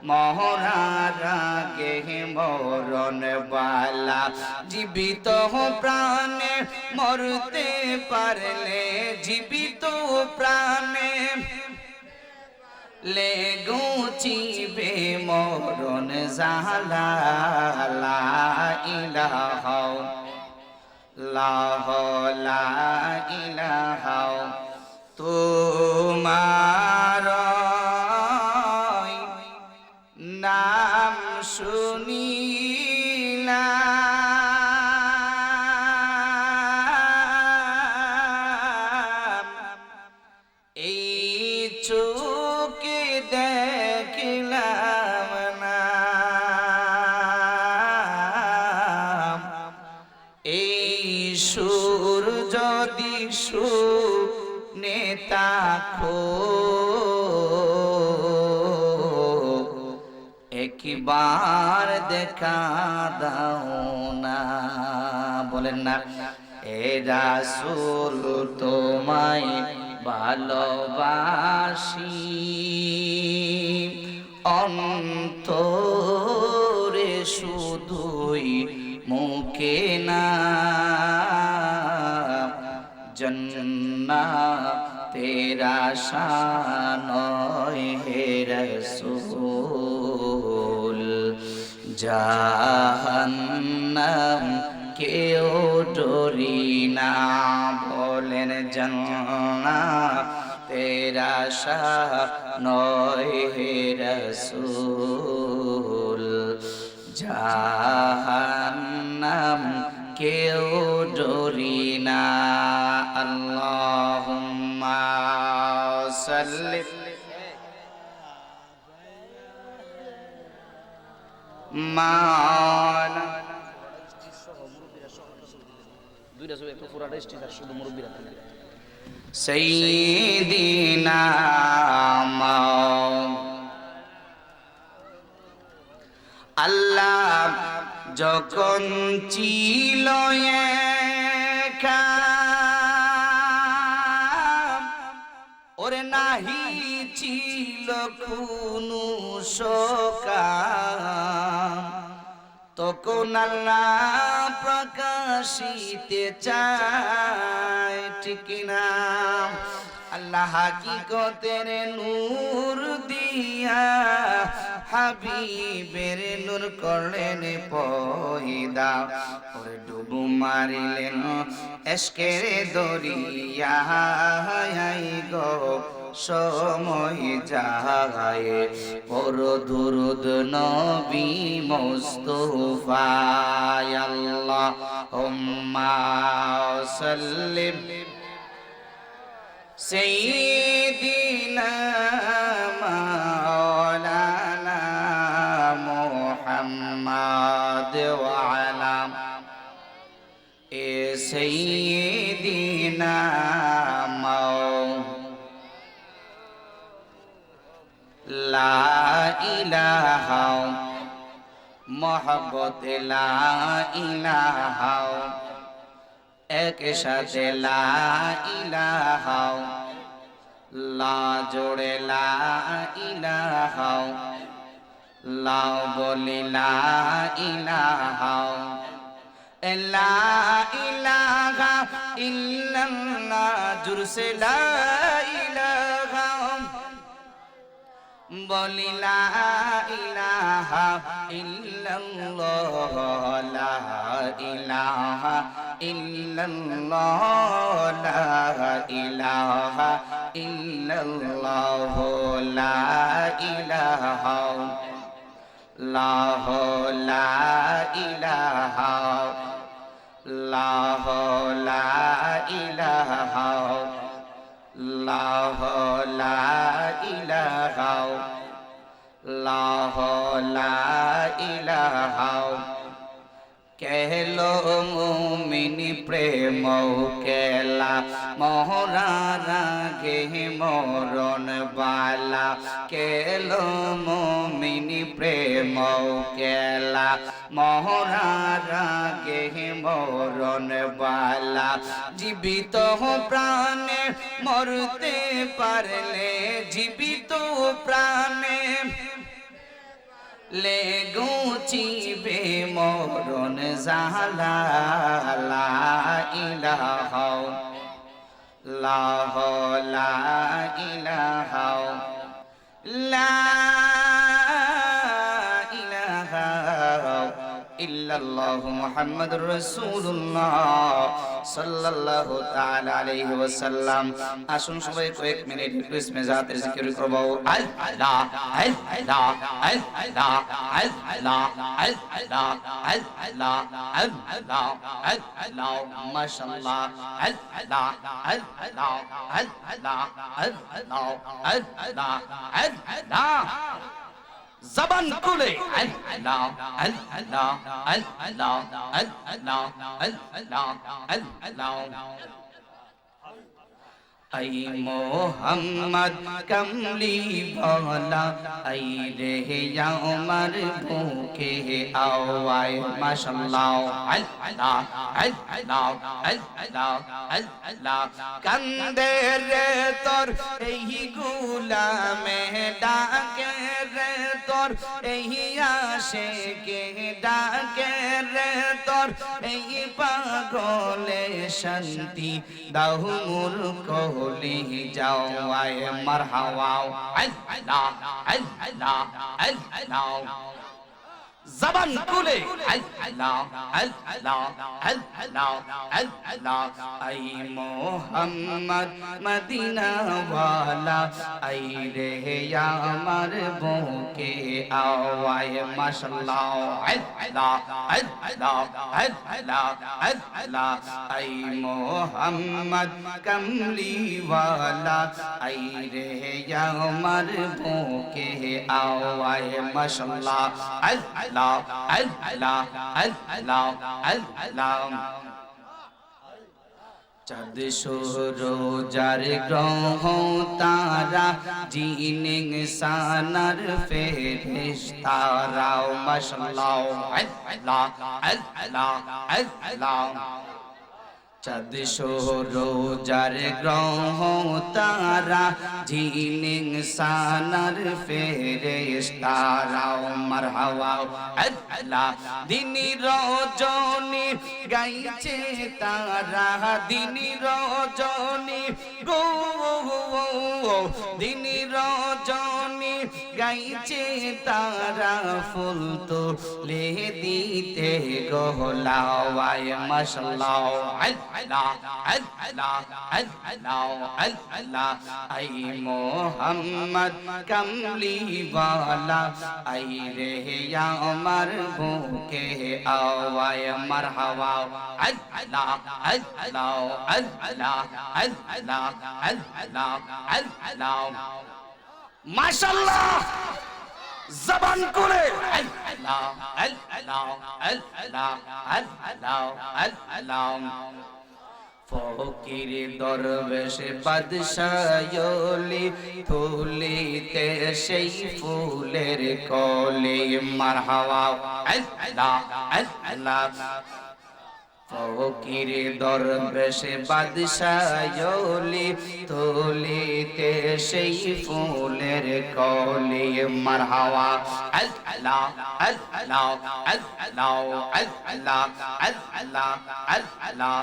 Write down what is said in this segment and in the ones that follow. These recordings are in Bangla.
মরার আগে মরণ বালা জীবিত প্রাণে মরতে পারলে জীবিত প্রাণে লে গুচিবে মরণ জালা লা ইলাহা লা ইলাহা তোমার নাম শুনিলাম এই চোখে দেখিলাম না এই সুর যদি শুনে থাকো একবার দেখা দাও না বলেন না এ রাসূল তোমায় ভালোবাসি অন্তরে শুধুই মুখে না জান্নাতের আশা নয় হে রাসূল জাহান্নাম কেউ ডরি না বলেন জান্নাতের আশা নয় হে রাসূল জাহান্নাম কেউ ডরি না আল্লাহুম্মা সাল্লি মাওলানা দুইটা সব একটা পুরাটা স্টেজ আর শুধু মুরব্বিরা থাকবে সাইয়্যিদিনা আল্লাহ যখন ছিল একা ওরে নাহি ছিল কোনো সকাম তখন আল্লাহ প্রকাশিতে চায় ঠিক না আল্লাহ হাকিকতের নূর দিয়া হাবিবের নূর করলেন পয়দা ওরে ডুবু মারিলেন এশকের দরিয়ায় গো সময় যায় পর দুরুদ নবী মুস্তাফা আল্লাহুম্মা সাল্লিম সাইয়্যিদিনা মাওলানা মুহাম্মদ ওয়া আলা সাইয়্যিদিনা লা ইলাহা মোহাব্বত লা ইলাহা এক সাথে লা ইলাহা লা জোড়ে লা ইলাহা লা বলি লা ইলাহা লা ইলাহা ইল্লাল্লাহ জুরসে লা ইলাহা বলি লা ইলাহা ইল্লাল্লাহ লা ইলাহা ইল্লাল্লাহ লা ইলাহা ইল্লাল্লাহ লা ইলাহা লা ইলাহা লা ইলাহা লা ইলাহা লা ইলাহা कहलो मुमिनी प्रेम केला मोहरार आगे मरण बाला कहलो मुमिनी प्रेम केला मोहरार आगे मरण बाला जीवित प्राणे मरते पारले जीवित प्राणे লে গুচিবে মরণ জালা লা ইলাহা লা ইলাহা লা ইলাহা ইল্লাল্লাহু মুহাম্মাদুর রাসূলুল্লাহ সাল্লাল্লাহু তাআলা আলাইহি ওয়াসাল্লাম। আসুন সবাই কয়েক মিনিট ইসমে জাতের জিকির করব। আল্লাহ আল্লাহ আল্লাহ আল্লাহ আল্লাহ আল্লাহ আল্লাহ আল্লাহ মাশাআল্লাহ আল্লাহ আল্লাহ আল্লাহ আল্লাহ আল্লাহ আল্লাহ জবান খুলে আল্লাহ আল্লাহ আল্লাহ আল্লাহ আল্লাহ আল্লাহ I Mohammad Kamli Bala I রে আমার বুকে আওয়ায় মাশাআল্লাহ আল্লাহ আল্লাহ আল্লাহ আল্লাহ কান্দে রে তোর এই গোলামে ডাকে রে তোর এই আশিকে ডাকে রে তোর এই পাগলে শান্তি দাও মোর কহলি যাও আয় মারহাবা আল্লাহ আল্লাহ আল্লাহ জবান খুলে আল্লাহ আল্লাহ আল্লাহ আল্লাহ আই মোহাম্মদ মদিনা ওয়ালা আই রে আমার বুকে আওয়ায় মাশাআল্লাহ আল্লাহ আল্লাহ আল্লাহ আল্লাহ আই মোহাম্মদ কমলি ওয়ালা আই রে আমার বুকে আওয়ায় মাশাআল্লাহ আল্লাহ আল্লাহ আল্লাহ আল্লাহ চাঁদ সূরজার গ্রহ তারা জিন ইনসানার ফেরেশতারা মাশাআল্লাহ আল্লাহ আল্লাহ আল্লাহ চাঁদ সূরজার গ্রহ তারা জিন ইনসানার ফেরেশতারা মারহাবা আল্লাহ দিন রজনী গাইছে তারা দিন রজনী গো দিন রজনী গাইছে তারা ফুল তো লে দিতে গহলাওয়ায় মাশাআল্লাহ আল্লাহ আল্লাহ আল্লাহ আল্লাহ আই মোহাম্মদ কমলি ওয়ালা আই রে আমার বুকে আওয়ায় মারহাবা আল্লাহ আল্লাহ আল্লাহ আল্লাহ আল্লাহ আল্লাহ মাশাআল্লাহ জবান খুলে আল্লাহ আল্লাহ আল্লাহ আল্লাহ আল্লাহ ফকির দরবেশ বাদশাহলি ফুলিতে সেই ফুলের কলি মারহাবা আল্লাহ আল্লাহ ফকির দরবেশ বাদশাহলি তুলিতে সেই ফুলের কলি মারহাবা আল্লাহ আল্লাহ আল্লাহ আল্লাহ আল্লাহ আল্লাহ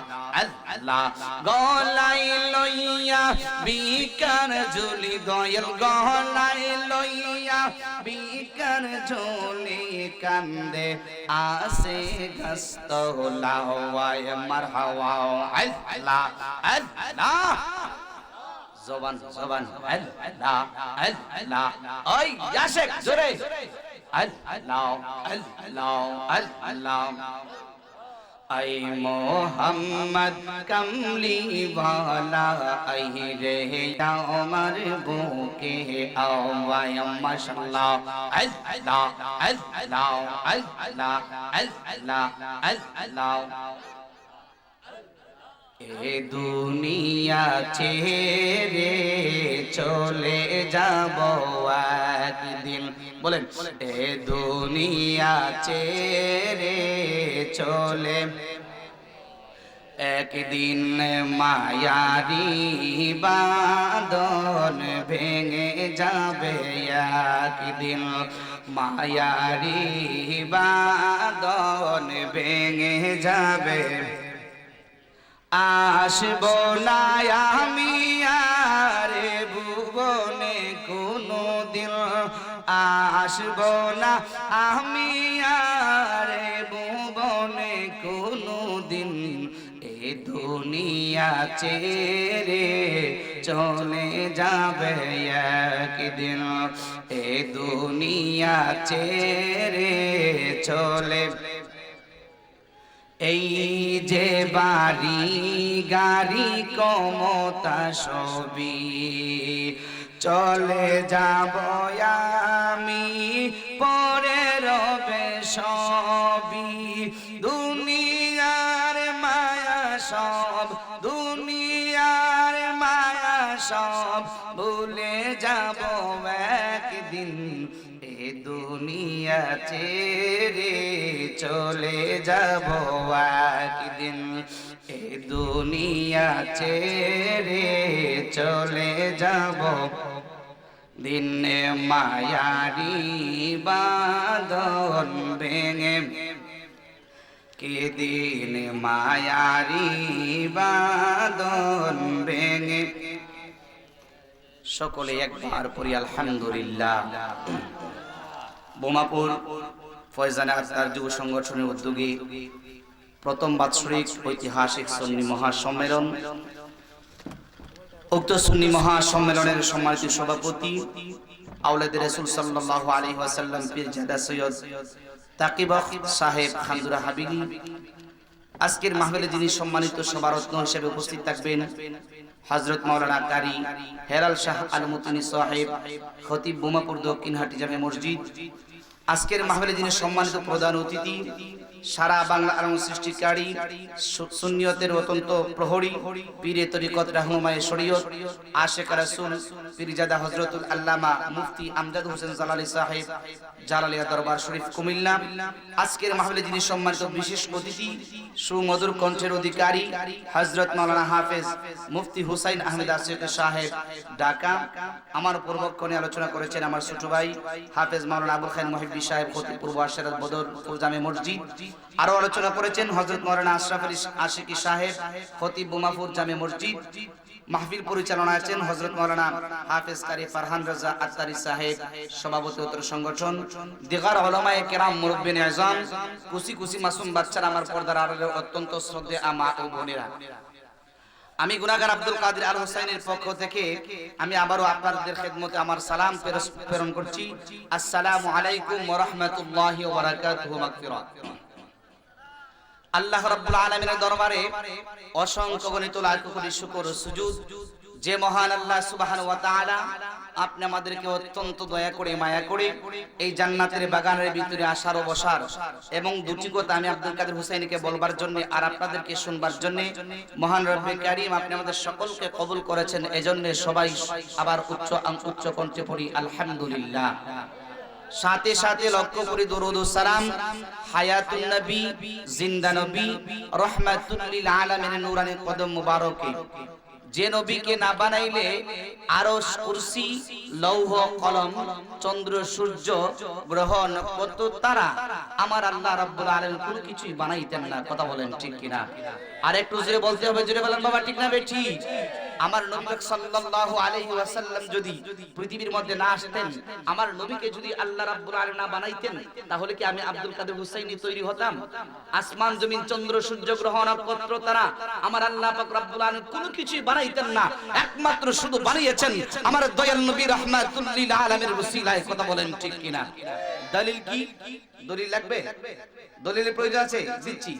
আল্লাহ গলাই লইয়া বিকার ঝুলি দয়াল গলাই লইয়া বিকার ঝুলি কান্দে আসে গস্ত লাওয়ায় মারহাবা আল্লাহ আল্লাহ জবান জবান আল্লাহ আল্লাহ ওই আশেক জোরে আল্লাহ আল্লাহ আল্লাহ আই মোহাম্মদ কমলি ওয়ালা আই রে আমার বুকে আওয়ায় মাশাআল্লাহ আল্লাহ আল্লাহ আল্লাহ আল্লাহ আল্লাহ এ দুনিয়া ছেড়ে চলে যাব একদিন বলেন এ দুনিয়া ছেড়ে চলে একদিন মায়ারি বাঁধন ভেঙে যাবে একদিন মায়ারি বাঁধন ভেঙে যাবে, আসব না আমি আর ভুবনে কোনো দিন, আসব না আমি আর ভুবনে কোনো দিন, এ দুনিয়া ছেড়ে চলে যাবে একদিন, এ দুনিয়া ছেড়ে চলে। এই যে বাড়ি গাড়ি ক্ষমতা সবই চলে যাব আমি, পরে রবে সবই, দুনিয়ার মায়া সব, দুনিয়ার মায়া সব ভুলে যাব একদিন, এ দুনিয়া ছেড়ে চলে যাব একদিন, এ দুনিয়া ছেড়ে চলে যাব। দিনে মায়ারি বাঁধন ভেঙে, কে দিন মায়ারি বাঁধন ভেঙে। সকলে একবার পড়ি আলহামদুলিল্লাহ। বোমাপুর ফয়জানে আখতার যুব সংগঠনের উদ্যোগে প্রথম বাৎসরিক ঐতিহাসিক সুন্নি মহাসম্মেলন, উক্ত সুন্নি মহাসম্মেলনের সম্মানিত সভাপতি আওলাদে রাসূল সাল্লাল্লাহু আলাইহি ওয়াসাল্লাম পীরজাদা সৈয়দ তাকিব সাহেব খানদুরা হাবিলি, আজকের মাহফিলে যিনি সম্মানিত সভারত্ন হিসেবে উপস্থিত থাকবেন হযরত মাওলানা কারি হেলাল শাহ আলমুতিনি সাহেব, খতিব বোমাপুর দক্ষিণহাটি জামে মসজিদ। আজকের মাহফিলে যিনি সম্মানিত প্রধান অতিথি, সারা বাংলা আলম সৃষ্টিকারী, সুন্নিয়তের অত্যন্ত প্রহরী, পীরে তরিকত রাহনুমায়ে শরীয়ত, আশিক রাসূল পীরজাদা হযরতুল আল্লামা মুফতি আমজাদ হোসেন জালালী সাহেব, জালালিয়া দরবার শরীফ কুমিল্লা। আজকের মাহফিলে যিনি সম্মানিত বিশেষ অতিথি, সুমধুর কণ্ঠের অধিকারী হযরত মাওলানা হাফেজ মুফতি হুসাইন আহমেদ আশিক সাহেব ঢাকা। আমার পূর্বক্ষণে আলোচনা করেছেন আমার ছোট ভাই হাফেজ মাওলানা আবুল খায়ের মুহিব্বি সাহেব, খতিব পূর্ব আশরাত বদরপুর জামে মসজিদ। আরো আলোচনা করেছেন হযরত মাওলানা আশরাফ আলী আশিকি সাহেব, খতিব বোমাপুর জামে মসজিদ। মাহফিল পরিচালনা আছেন হযরত মাওলানা হাফেজ কারি ফারহান রাজা আত্তারি সাহেব, সভাপতি উত্তর সংগঠন। দিগার উলামায়ে কেরাম, মুরব্বিনে আযম, কুসি কুসি মাসুম বাচ্চারা, আমার পর্দার আড়ালের অত্যন্ত শ্রদ্ধেয় মা ও বোনেরা, আমি গুনাহগার আব্দুল কাদের আল হোসাইনের পক্ষ থেকে আমি আবারও আপনাদের খেদমতে আমার সালাম প্রেরণ করছি। আসসালামু আলাইকুম ওয়া রাহমাতুল্লাহি ওয়া বারাকাতুহু। মাগফিরাত। আল্লাহ রাব্বুল আলামিনের দরবারে অসংখ্য গণিত লাখ কোটি শুকর ও সুজুদ, যে মহান আল্লাহ সুবহানাহু ওয়া তাআলা আপনি আমাদেরকে অত্যন্ত দয়া করে মায়া করে এই জান্নাতের বাগানের ভিতরে আসার ও বসার এবং দুটি কথা আমি আব্দুল কাদের হুসাইনিকে বলবার জন্য আর আপনাদেরকে শুনবার জন্য মহান রব্বে কারীম আপনি আমাদের সকলকে কবুল করেছেন। এজন্য সবাই আবার উচ্চ কণ্ঠে পড়ি আলহামদুলিল্লাহ। সাথে সাথে লক্ষ্য করি দরুদ ও সালাম হায়াতুন নবী, জিন্দা নবী, রাহমাতুল লিল আলামিনের নূরানি কদম মুবারকে, যে নবীকে না বানাইলে আরশ, কুরসি, লৌহ কলম, চন্দ্র, সূর্য, গ্রহ, নক্ষত্র, তারা আমার আল্লাহ রাব্বুল আলামিন কোনো কিছুই বানাইতেন না। কথা বলেন ঠিক কিনা? আর একটু জোরে বলতে হবে, জোরে বলেন বাবা, ঠিক না বেঠি? আমার নবী সাল্লাল্লাহু আলাইহি ওয়াসাল্লাম যদি পৃথিবীর মধ্যে না আসতেন, আমার নবীকে যদি আল্লাহ রাব্বুল আলামিন না বানাইতেন, তাহলে কি আমি আব্দুল কাদের হুসাইনি তৈরি হতাম? আসমান জমিন, চন্দ্র সূর্য গ্রহ নক্ষত্র তারা আমার আল্লাহ পাক রাব্বুল আলামিন কোনো কিছুই বানাইতেন না, একমাত্র শুধু বানিয়েছেন আমার দয়াল নবী রাহমাতুল লিল আলামিনের ওসিলায়। কথা বলেন ঠিক কিনা? দলিল কি? দলিল লাগবে? দলিলের প্রয়োজন আছে? দিচ্ছি।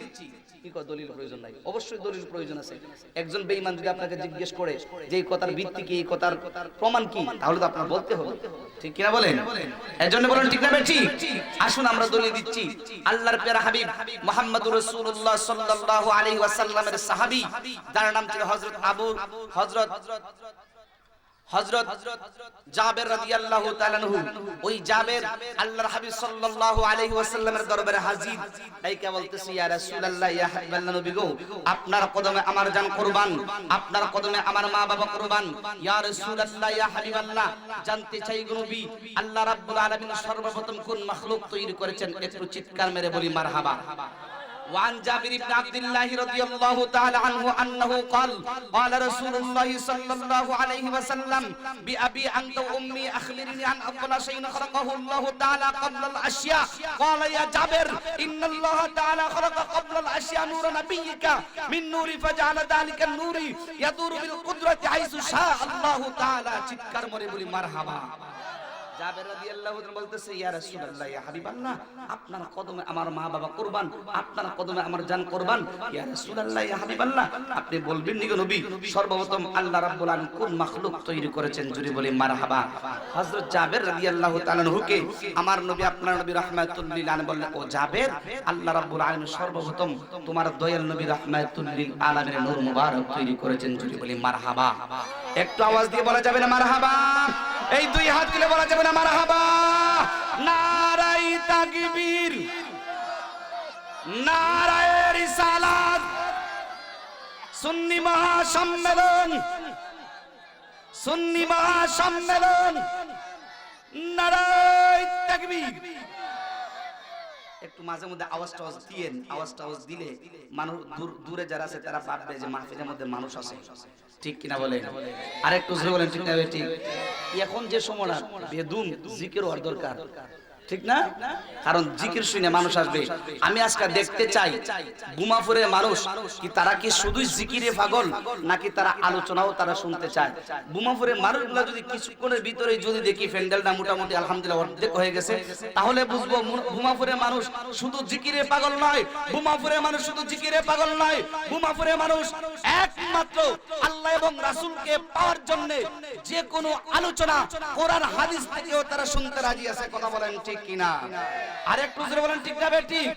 কি কয় দলিল প্রয়োজন নাই? অবশ্যই দলিল প্রয়োজন আছে। একজন বেঈমান যদি আপনাকে জিজ্ঞেস করে যে এই কথার ভিত্তি কি, এই কথার প্রমাণ কি, তাহলে তো আপনার বলতে হবে, ঠিক কিনা বলেন? এজন্য বলেন ঠিক না বেঠি? আসুন আমরা দলিল দিচ্ছি। আল্লাহর প্যারা হাবিব মুহাম্মদুর রাসূলুল্লাহ সাল্লাল্লাহু আলাইহি ওয়াসাল্লামের সাহাবী, যার নাম ছিল হযরত হযরত জাবের রাদিয়াল্লাহু তাআলা আনহু, ওই জাবের আল্লাহর হাবিব সাল্লাল্লাহু আলাইহি ওয়াসাল্লামের দরবারে হাজির। তাইকে বলতেছি, ইয়া রাসূলুল্লাহ, ইয়া হাবিবাল্লাহ, নবী গো, আপনার কদমে আমার জান কুরবান, আপনার কদমে আমার মা বাবা কুরবান। ইয়া রাসূলুল্লাহ, ইয়া হাবিবাল্লাহ, জানতে চাই গো নবী, আল্লাহ রাব্বুল আলামিন সর্বপ্রথম কোন মাখলুক তৈরি করেছেন? একটু চিৎকার মেরে বলি মারহাবা। وعن جابر بن عبد الله رضي الله تعالى عنه أنه قال قال رسول الله صلى الله عليه وسلم بأبي أنت وأمي أخبرني عن أفضل شيء خلقه الله تعالى قبل الأشياء قال يا جابر إن الله تعالى خلق قبل الأشياء نور نبيك من نور فجعل ذلك النور يدور بالقدرة حيث شاء الله تعالى চিৎকার করে বলি মারহাবা। জাবের রাদিয়াল্লাহু তাআলা বলতেছে, ইয়া রাসূলুল্লাহ, ইয়া হাবিবাল্লাহ, আপনার কদমে আমার মা বাবা কুরবান, আপনার কদমে আমার জান কুরবান। ইয়া রাসূলুল্লাহ, ইয়া হাবিবাল্লাহ, আপনি বলবেন নি গো নবী, সর্বপ্রথম আল্লাহ রাব্বুল আলামিন কোন মাখলুক তৈরি করেছেন? জুরি বলি মারহাবা। হযরত জাবের রাদিয়াল্লাহু তাআলা আনহুকে আমার নবী, আপনার নবী রাহমাতুল লিল আলামিন বললেন, ও জাবের, আল্লাহ রাব্বুল আলামিন সর্বপ্রথম তোমার দয়াল নবী রাহমাতুল লিল আলামিনের নূর মুবারক তৈরি করেছেন। জুরি বলি মারহাবা। একটু আওয়াজ দিয়ে বলা যাবে না মারহাবা? এই দুই হাত তুলে বলা যাবে না মারহাবা? নারায়ে তাকবীর, নারায়ে রিসালাত। সুন্নি মহাসম্মেলন, সুন্নি মহাসম্মেলন, নারায়ে তাকবীর। একটু মাঝে মধ্যে আওয়াজ দিয়েন, আওয়াজ দিলে মানুষ দূরে যারা আছে তারা ভাববে যে মাহফিলের মধ্যে মানুষ আছে। ঠিক কিনা বলেন? আরেকটু জোরে বলেন ঠিক না? ঠিক। এখন যে সময়টা বেদুম জিকির হওয়ার দরকার, ঠিক না? কারণ জিকির শুনে মানুষ আসবে। আমি আজকে দেখতে চাই গুমাপুরের মানুষ কি তারা কি শুধুই জিকিরে পাগল, নাকি তারা আলোচনাও তারা শুনতে চায়? গুমাপুরের মানুষগুলো যদি কিছুক্ষণের ভিতরে যদি দেখি প্যান্ডেলটা মোটামুটি আলহামদুলিল্লাহ অর্ধেক হয়ে গেছে, তাহলে বুঝবো গুমাপুরের মানুষ শুধু জিকিরে পাগল নয়। গুমাপুরের মানুষ শুধু জিকিরে পাগল নয়, গুমাপুরের মানুষ একমাত্র আল্লাহ এবং রাসূলকে পাওয়ার জন্য যে কোনো আলোচনা কোরআন হাদিস থেকেও তারা শুনতে রাজি আছে। কথা বলেন ঠিক কিনা? আর একটু জোরে বলেন ঠিক না ঠিক?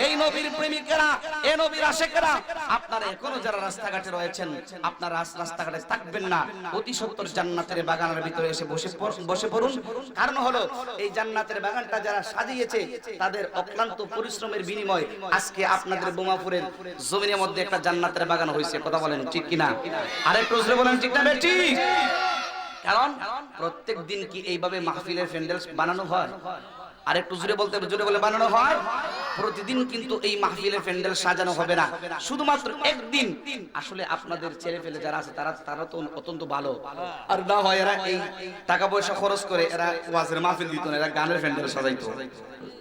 এই নবীর প্রেমিকেরা, এই নবীর আশিকেরা, আপনারা এখনো যারা রাস্তাঘাটে রয়েছেন, আপনারা রাস্তাঘাটে থাকবেন না, অতি সত্বর জান্নাতের বাগানের ভিতরে এসে বসে পড়ুন। কারণ হলো এই জান্নাতের বাগানটা যারা সাজিয়েছে তাদের অক্লান্ত পরিশ্রমের বিনিময়ে আজকে আপনাদের বোমাপুরের জমিনের মধ্যে একটা জান্নাতের বাগান হয়েছে। কথা বলেন ঠিক কিনা? আর একটু জোরে বলেন ঠিক না ঠিক? কারণ প্রত্যেক দিন কি এইভাবে মাহফিলের প্যান্ডেল বানানো হয়? আর একটু জোরে বলে বানানো হয়? প্রতিদিন কিন্তু এই মাহফিলের প্যান্ডেল সাজানো হবে না, শুধুমাত্র একদিন। আসলে আপনাদের ছেলে ফেলে যারা আছে তারা তো অত্যন্ত ভালো, আর না হয় এরা এই টাকা পয়সা খরচ করে এরা ওয়াজের মাহফিল দিত না, এরা গানের প্যান্ডেল সাজাইতো।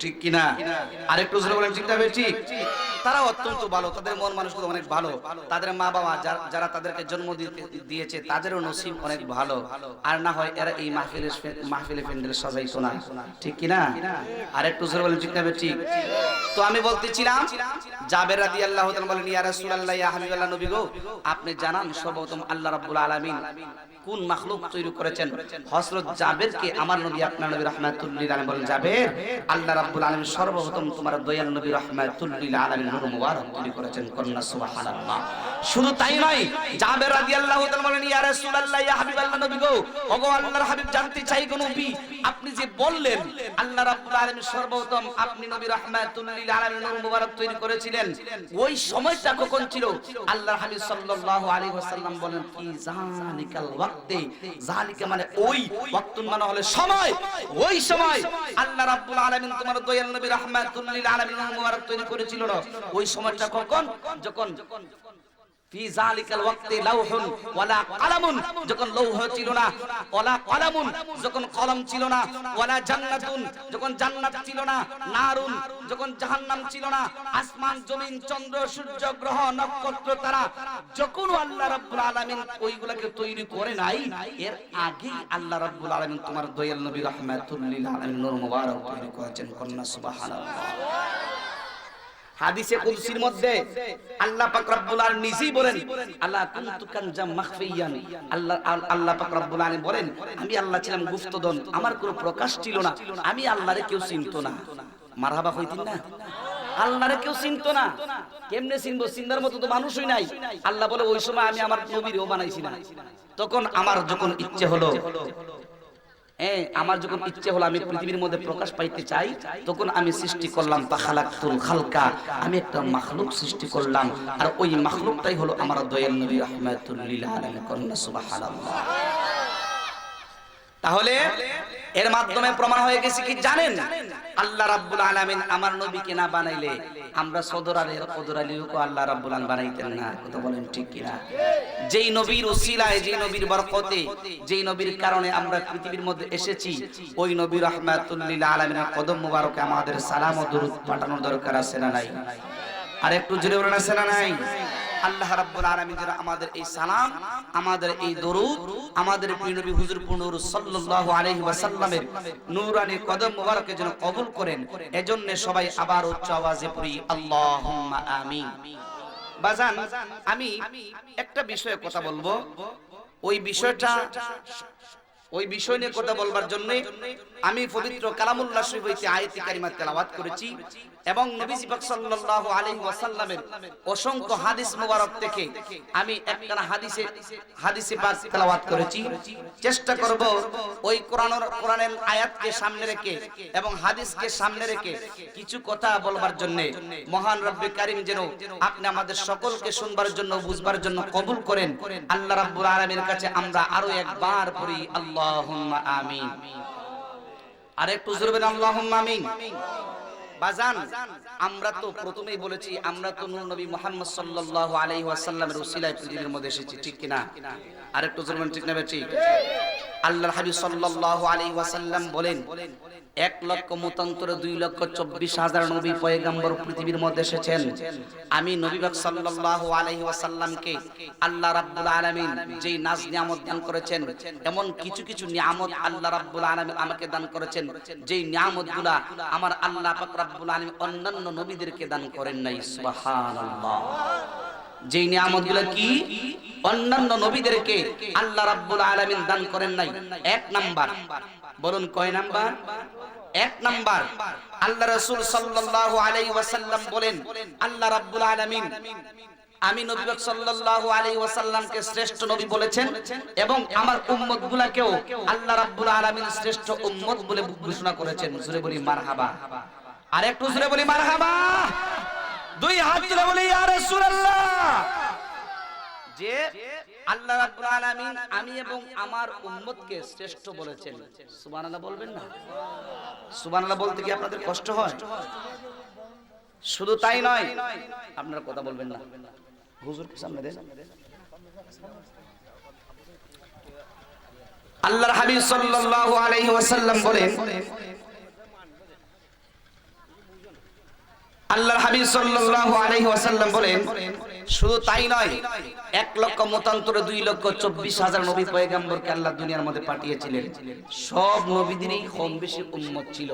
ঠিক কিনা? আর একটু জোরে বলেন ঠিক না ঠিক? তারা অত্যন্ত ভালো, তাদের মন মানসিকতা অনেক ভালো, তাদের মা বাবা যারা তাদেরকে জন্ম দিয়েছে তাদেরও নসিব অনেক ভালো, আর না হয় এরা এই মাহফিলে প্যান্ডেল সাজাইতো না। ঠিক কিনা? আর একটু জোরে বলেন ঠিক না ঠিক? তো আমি বলতেছিলাম, জাবের রাদিয়াল্লাহু তাআলা বলেন, ইয়া রাসূলুল্লাহ, ইয়া হাবিবাল্লাহ, নবী গো, আপনি জানান সর্বপ্রথম আল্লাহ রাব্বুল আলামিন কোন মাখলুক তৈরি করেছেন? হযরত জাবেরকে আমার নবী, আপনার নবী রাহমাতুল লিল আলামিন বলেন, জাবের, আল্লাহ রাব্বুল আলামিন সর্বপ্রথম তোমার দয়াল নবী রাহমাতুল লিল আলামিন নূর মুবারক তৈরি করেছেন। কন্না সুবহানাল্লাহ। শুধু তাই নয়, জাবের রাদিয়াল্লাহু তাআলা বলেন, ইয়া রাসূলুল্লাহ, ইয়া হাবিবাল্লাহ, নবী গো, ওগো আল্লাহর হাবিব, জানতে চাই গো নবী, আপনি যে বললেন আল্লাহ রাব্বুল আলামিন সর্বপ্রথম আপনি নবী রাহমাতুল লিল আলামিন নূর মুবারক তৈরি করেছিলেন, ওই সময়টা কখন ছিল? আল্লাহর হাবিব সাল্লাল্লাহু আলাইহি ওয়াসাল্লাম বলেন, কি জালিকাল ওয়াক্তে, জালিকা মানে ওই, ওয়াক্তুন মানে হলো সময়, ওই সময় আল্লাহ রাব্বুল আলামিন তোমার দয়াল নবী রাহমাতুল লিল আলামিন নূর মুবারক তৈরি করেছিল। ওই সময়টা কখন? যখন ফি যালিকাল ওয়াক্তি লাউহুন ওয়ালা কলামুন, যখন লৌহ ছিল না, ওয়ালা কলামুন, যখন কলম ছিল না, ওয়ালা জান্নাতুন, যখন জান্নাত ছিল না, নারুন, যখন জাহান্নাম ছিল না, আসমান জমিন চন্দ্র সূর্য গ্রহ নক্ষত্র তারা যখন আল্লাহ রাব্বুল আলামিন ওইগুলোকে তৈরি করে নাই, এর আগেই আল্লাহ রাব্বুল আলামিন তোমার দয়াল নবী রাহমাতুল লিল আলামিন নূর মুবারক তৈরি করেছেন। কন্না সুবহানাল্লাহ। হাদিসে কুদসির মধ্যে আল্লাহ পাক রব্বুল আলামিন নিজেই বলেন, আল্লাহ কুনতু কানজাম মাখফিয়ান, আল্লাহ পাক রব্বুল আলামিন বলেন, আমি আল্লাহ ছিলাম গুপ্তধন, আমার কোনো প্রকাশ ছিল না, আমি আল্লাহরে কেউ চিনতো না। মারহাবা কইতেন না? আল্লাহরে কেউ চিনতো না, কেমনে চিনবো? চিন্তার মতো তো মানুষই নাই। আল্লাহ বলে ওই সময় আমি আমার নবীরও বানাইছি না। তখন আমার যখন ইচ্ছে হলো, আমার যখন ইচ্ছে হলো আমি পৃথিবীর মধ্যে প্রকাশ পাইতে চাই, তখন আমি সৃষ্টি করলাম ফাখালাকতুল খালকা, আমি একটা মাখলুক সৃষ্টি করলাম। আর ওই মাখলুকটাই হলো আমার দয়াল নবী রাহমাতুল লিল আলামিন। কন্যা সুবহানাল্লাহ। তাহলে এর মাধ্যমে প্রমাণ হয়ে গেছে কি জানেন? আল্লাহ রাব্বুল আলামিন আমার নবীকে না বানাইলে আমরা সদর আলীকে আল্লাহ রাব্বুল আলামিন বানাইতেন না। কথা বলেন ঠিক কিনা? যেই নবীর উসিলায়, যেই নবীর বরকতে, যেই নবীর কারণে আমরা পৃথিবীর মধ্যে এসেছি, ওই নবী রাহমাতুল লিল আলামিনের কদম মোবারকে আমাদের সালাম ও দরুদ পাঠানোর দরকার আছে না নাই? আর একটু জোরে বলেন আছে না নাই? আল্লাহ রাব্বুল আলামিন যারা আমাদের এই সালাম, আমাদের এই দরুদ, আমাদের প্রিয় নবী হুজুর নূর সাল্লাল্লাহু আলাইহি ওয়াসাল্লামের নূরানি কদম মোবারকে যেন কবুল করেন, এজন্য সবাই আবার উচ্চ আওয়াজে পড়ি আল্লাহুম্মা আমিন। বাজান, আমি একটা বিষয়ে কথা বলবো। ওই বিষয় নিয়ে কথা বলবার জন্য আমি পবিত্র কালামুল্লাহ শরীফ হইতে আয়াতে কারিমা তেলাওয়াত করেছি এবং নবীজি পাক সাল্লাল্লাহু আলাইহি ওয়াসাল্লামের অসংখ্য হাদিস মুবারক থেকে আমি একটা হাদিসে পাক তেলাওয়াত করেছি। চেষ্টা করব ওই কোরআনের আয়াতকে সামনে রেখে এবং হাদিসকে সামনে রেখে কিছু কথা বলবার জন্য। মহান রব্বে কারীম যেন আপনি আমাদের সকলকে শুনবার জন্য, বুঝবার জন্য কবুল করেন। আল্লাহ রাব্বুল আলামিনের কাছে আমরা আরো একবার পড়ি আল্লাহুম্মা আমিন। আর একটু জোরে বলেন আল্লাহুম্মা আমিন। বাজান, আমরা তো প্রথমেই বলেছি আমরা তো নূর নবী মুহাম্মদ সাল্লাল্লাহু আলাইহি ওয়াসাল্লামের উসিলায় পৃথিবীর মধ্যে এসেছি, ঠিক কিনা? আর একটু জোরে বলেন ঠিক না ঠিক? আল্লাহর হাবিব সাল্লাল্লাহু আলাইহি ওয়াসাল্লাম বলেন 1,মতান্তরে 2,24,000 নবী পয়গম্বর পৃথিবীর মধ্যে এসেছেন। আমি নবী পাক সাল্লাল্লাহু আলাইহি ওয়াসাল্লামকে আল্লাহ রাব্বুল আলামিন যেই নাজ নিয়ামত দান করেছেন, এমন কিছু কিছু নিয়ামত আল্লাহ রাব্বুল আলামিন আমাকে দান করেছেন, যেই নিয়ামতগুলা আমার আল্লাহ পাক রাব্বুল আলামিন অন্যান্য নবীদেরকে দান করেন নাই। সুবহানাল্লাহ। যেই নিয়ামতগুলো কি অন্যান্য নবীদেরকে আল্লাহ রাব্বুল আলামিন দান করেন নাই। এক নাম্বার, বলুন কয় নাম্বার? এক নাম্বার, আল্লাহ রাসূল সাল্লাল্লাহু আলাইহি ওয়াসাল্লাম বলেন আল্লাহ রাব্বুল আলামিন আমি নবী পাক সাল্লাল্লাহু আলাইহি ওয়াসাল্লামকে শ্রেষ্ঠ নবী বলেছেন এবং আমার উম্মতগুলোকেও আল্লাহ রাব্বুল আলামিন শ্রেষ্ঠ উম্মত বলে ঘোষণা করেছেন। জোরে বলি মারহাবা। আর একটু জোরে বলি মারহাবা। দুই হাত তুলে বলি ইয়া রাসূলুল্লাহ। যে আল্লাহ রাব্বুল আলামিন আমি এবং আমার উম্মতকে শ্রেষ্ঠ বলেছেন। সুবহানাল্লাহ বলবেন না? সুবহানাল্লাহ বলতে কি আপনাদের কষ্ট হয়? শুধু তাই নয়, আপনারা কথা বলবেন না, হুজুরকে সামনে দেন। আল্লাহর হাবিব সাল্লাল্লাহু আলাইহি ওয়াসাল্লাম বলেন, আল্লাহর হাবিব সাল্লাল্লাহু আলাইহি ওয়াসাল্লাম বলেন শুধু তাই নয়, 1,মতান্তরে 2,24,000 নবী পয়গম্বরকে আল্লাহ দুনিয়ার মধ্যে পাঠিয়েছিলেন। সব নবীদেরই কম বেশি উম্মত ছিল,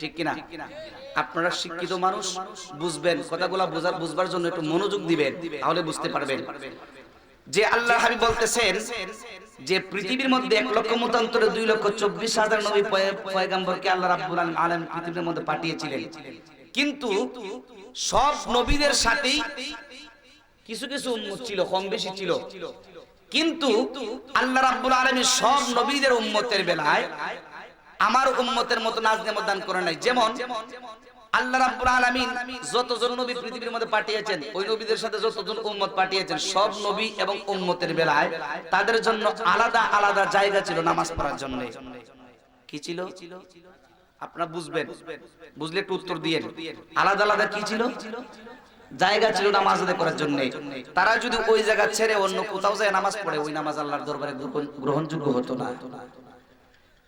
ঠিক কিনা? আপনারা শিক্ষিত মানুষ, বুঝবেন কথাগুলো, বুঝবার জন্য একটু মনোযোগ দিবেন, তাহলে বুঝতে পারবেন যে আল্লাহর হাবিব বলতেছেন যে পৃথিবীর মধ্যে 1,মতান্তরে 2,24,000 নবী পয়গম্বরকে আল্লাহ রাব্বুল আলামিন পৃথিবীর মধ্যে পাঠিয়েছিলেন। কিন্তু সব নবীদের সাথেই কিছু কিছু উম্মত ছিল, কম বেশি ছিল। কিন্তু আল্লাহ রাব্বুল আলামিন সব নবীদের উম্মতের বেলায় আমার উম্মতের মতো নাজ নেয়ামত দান করে নাই। যেমন আল্লাহ রাব্বুল আলামিন যতজন নবী পৃথিবীর মধ্যে পাঠিয়েছেন, ওই নবীদের সাথে যতজন উম্মত পাঠিয়েছেন, সব নবী এবং উম্মতের বেলায় তাদের জন্য আলাদা আলাদা জায়গা ছিল নামাজ পড়ার জন্য। কি ছিল? আপনারা বুঝবেন, বুঝলে একটু উত্তর দিয়েন। আলাদা আলাদা কি ছিল? জায়গা ছিল নামাজ আদায় করার জন্য। তারা যদি ওই জায়গা ছেড়ে অন্য কোথাও যায় নামাজ পড়ে, ওই নামাজ আল্লাহর দরবারে গ্রহণযোগ্য হতো না।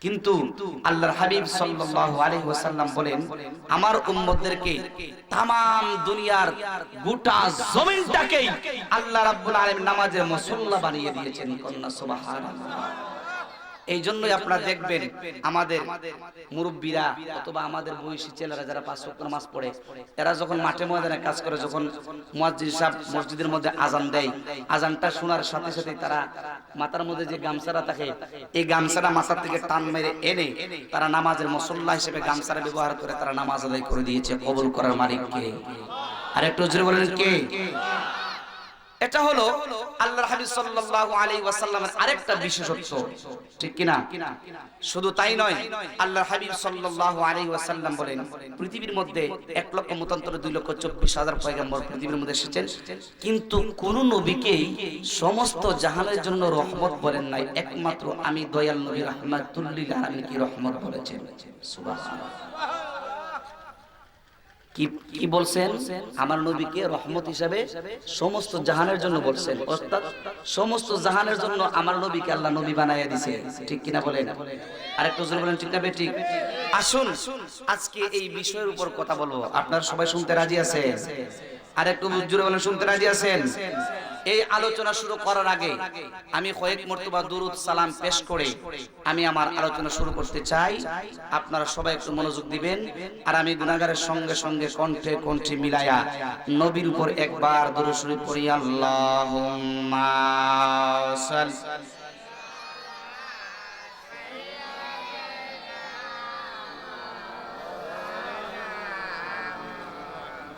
কিন্তু আল্লাহর হাবিব সাল্লাল্লাহু আলাইহি ওয়াসাল্লাম বলেন আমার উম্মতদেরকে তাম দুনিয়ার গোটা জমিনটাকেই আল্লাহ রাব্বুল আলামিন নামাজের মুসল্লা বানিয়ে দিয়েছেন। কন্না সুবহানাল্লাহ। এই জন্যই আপনারা দেখবেন আমাদের মুরব্বীরা অথবা আমাদের বয়সী ছেলেরা যারা 5 ওয়াক্ত নামাজ পড়ে, এরা যখন মাঠে ময়দানে কাজ করে, যখন মুয়াজ্জিন সাহেব মসজিদের মধ্যে আজান দেয়, আজানটা শোনার সাথে সাথে তারা মাথার মধ্যে যে গামছাটা থাকে, এই গামছাটা মাথার থেকে টান মেরে এনে তারা নামাজের মুসল্লা হিসেবে গামছাটা ব্যবহার করে তারা নামাজ আদায় করে দিয়েছে। কবুল করার মালিক কে? আর একটু জোরে বলেন কে? এটা হলো আল্লাহর হাবিব সাল্লাল্লাহু আলাইহি ওয়াসাল্লামের আরেকটা বিশেষত্ব, ঠিক কি না? শুধু তাই নয়, আল্লাহর হাবিব সাল্লাল্লাহু আলাইহি ওয়াসাল্লাম বলেন, পৃথিবীর মধ্যে 1,24,24,000 পয়গম্বর পৃথিবীর মধ্যে এসেছেন, কিন্তু কোন নবীকেই সমস্ত জাহানের জন্য রহমত বলেন নাই, একমাত্র আমি দয়াল নবী রাহমাতুল লিল আলামিনকে রহমত বলেছেন। সুবহানাল্লাহ। কি বলছেন? আমার নবীকে রহমত হিসাবে সমস্ত জাহানের জন্য বলছেন, অর্থাৎ সমস্ত জাহানের জন্য আমার নবীকে আল্লাহ নবী বানাইয়া দিয়েছে, ঠিক কিনা বলেন? আরেকটু জোরে বলেন ঠিক না বেঠিক? আসুন আজকে এই বিষয়ের উপর কথা বলবো। আপনারা সবাই শুনতে রাজি আছেন? আরেকটু জোরে বলেন, শুনতে রাজি আছেন? এই আলোচনা শুরু করার আগে আমি কয়েক মর্তবা দুরূদ সালাম পেশ করে আমি আমার আলোচনা শুরু করতে চাই। আপনারা সবাই একটু মনোযোগ দিবেন, আর আমি গুনাহগারের সঙ্গে সঙ্গে কণ্ঠে কণ্ঠে মিলায়া নবীর উপর একবার দরুদ শরীফ পড়ি। আল্লাহুম্মা সাল্লি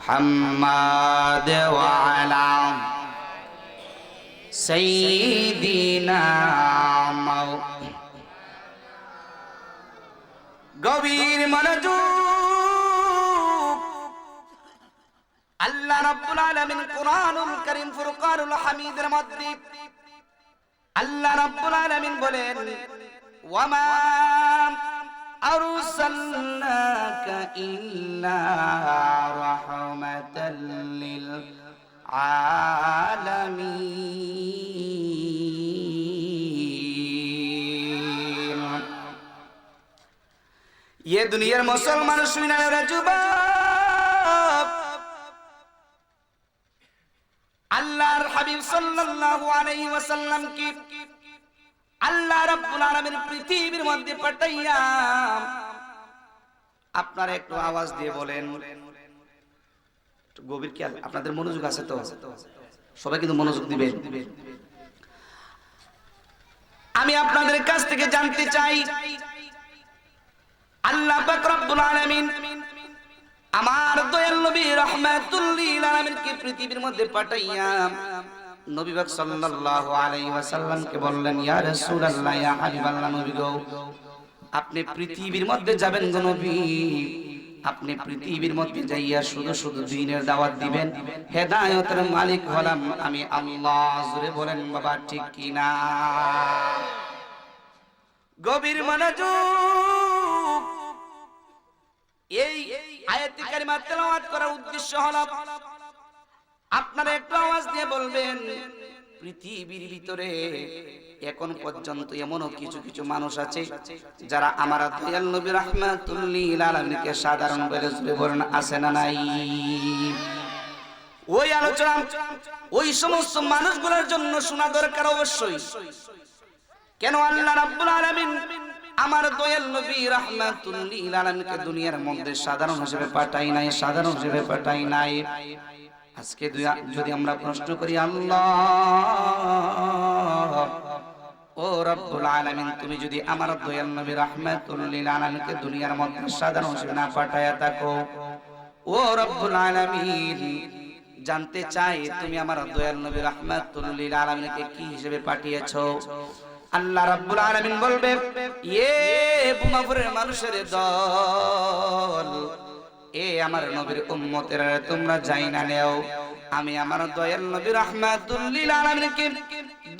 মুহাম্মাদ ওয়া আলা সাইয়্যিদিনা গভীর মনোযোগ। আল্লাহ রাব্বুল আলামিন কোরআনুল কারীম ফুরকানুল হামিদের মধ্যে আল্লাহ রাব্বুল আলামিন বলেন, ওয়ামা আরসালনাকা ইল্লা রাহমাতাল লিল আলামিন। ये दुनियार मुसलमान শুনারা যুবক, আল্লাহর হাবিব সাল্লাল্লাহু আলাইহি ওয়াসাল্লাম কি আল্লাহ রাব্বুল আলামিন পৃথিবীর মধ্যে পাঠাইয়া, আপনারা একটু আওয়াজ দিয়ে বলেন, গভীর কি আপনাদের মনোযোগ আছে তো? সবাই কিন্তু মনোযোগ দিবেন। আমি আপনাদের কাছ থেকে জানতে চাই, আল্লাহ পাক রব্বুল আলামিন আমার দয়াল নবী রাহমাতুল লিল আলামিনকে পৃথিবীর মধ্যে পাঠাইয়া নবী পাক সাল্লাল্লাহু আলাইহি ওয়াসাল্লামকে বললেন, ইয়া রাসূলুল্লাহ, ইয়া হাবিবাল্লাহ, নবী গো, আপনি পৃথিবীর মধ্যে যাবেন গো নবী, আপনি পৃথিবীর মধ্যে যাইয়া শুধু শুধু দ্বীনের দাওয়াত দিবেন, হেদায়েতের মালিক হলাম আমি আল্লাহ। জোরে বলেন বাবা, ঠিক কি না? গভীর মনোযোগ। এই আয়াতে কারিমা তেলাওয়াত করার উদ্দেশ্য হলো, আপনারা একটু আওয়াজ দিয়ে বলবেন, পৃথিবীর ভিতরে এখন পর্যন্ত এমনও কিছু কিছু মানুষ আছে যারা আমার দয়াল নবী রাহমাতুল লিল আলামিনকে সাধারণ বলে জুড়ে বলেন, আছে না নাই? ওই আলোচনা ওই সমস্ত মানুষগুলোর জন্য শোনা দরকার অবশ্যই। কেন আল্লাহ রাব্বুল আলামিন আমার দয়াল নবী রাহমাতুল লিল আলামিনকে দুনিয়ার মধ্যে সাধারণ হিসেবে পাঠাই নাই, সাধারণ হিসেবে পাঠাই নাই। আজকে যদি আমরা প্রশ্ন করি, আল্লাহ ও রব্বুল আলামিন, তুমি যদি আমার দয়াল নবী রাহমাতুল লিল আলামিনকে দুনিয়ার মধ্যে সাধারণ হিসেবে না পাঠায়া থাকো, ও রব্বুল আলামিন, জানতে চাই তুমি আমার দয়াল নবী রাহমাতুল লিল আলামিনকে কি হিসেবে পাঠিয়েছো? আল্লাহ রাব্বুল আলামিন বলবে, এ বুমাপুরের মানুষের দল, এ আমার নবীর উম্মতেরা, তোমরা যাই না নেও, আমি আমার দয়াল নবী রাহমাতুল লিল আলামিনকে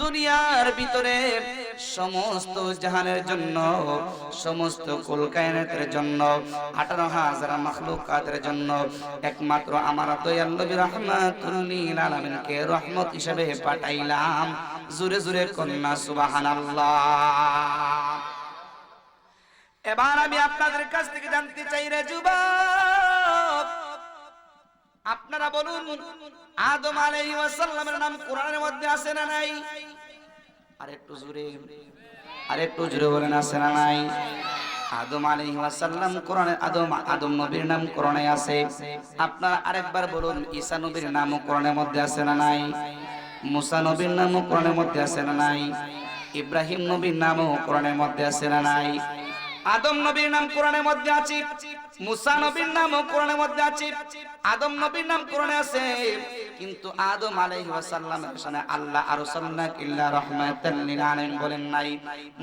দুনিয়ার ভিতরে সমস্ত জাহানের জন্য, সমস্ত কুল কায়নাতের জন্য, 18,000 মাখলুকাতের জন্য একমাত্র আমার দয়াল নবী রাহমাতুল লিল আলামিনকে রহমত হিসেবে পাঠাইলাম। জোরে জোরে কন্যা সুবহানাল্লাহ। এবার আমি আপনাদের কাছ থেকে জানতে চাই, রে যুবক, আপনারা বলুন, আদম আলাইহিস সালামের নাম কোরআনের মধ্যে আছে না নাই? আর একটু জোরে। আর একটু জোরে বলেন আছে না নাই? আদম আলাইহিস সালাম কোরআনে আদম নবীর নাম কোরআনে আছে। আপনারা আরেকবার বলুন, ঈসা নবীর নাম কোরআনের মধ্যে আছে না নাই? মুসা নবীর নাম কোরআনের মধ্যে আছে না নাই? ইব্রাহিম নবীর নামও কোরআনের মধ্যে আছে না নাই? আদম নবীর নাম কোরআনের মধ্যে আছে, মুসা নবীর নামও কোরআনের মধ্যে আছে। আদম নবীর নাম কোরআনে আছে, কিন্তু আদম আলাইহিস সালামের শানে আল্লাহ আরসালনাকা ইল্লা রাহমাতাল লিল আলামিন বলেন নাই।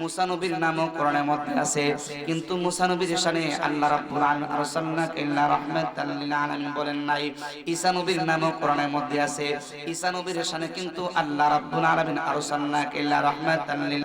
মুসা নবীর নামও কোরআনের মধ্যে আছে, কিন্তু মুসা নবীর শানে আল্লাহ রাব্বুল আলামিন আরসালনাকা ইল্লা রাহমাতাল লিল আলামিন বলেন নাই। ঈসা নবীর নামও কোরআনের মধ্যে আছে, ঈসা নবীর শানে কিন্তু আল্লাহ রাব্বুল আলামিন আরসালনাকা ইল্লা রাহমাতাল লিল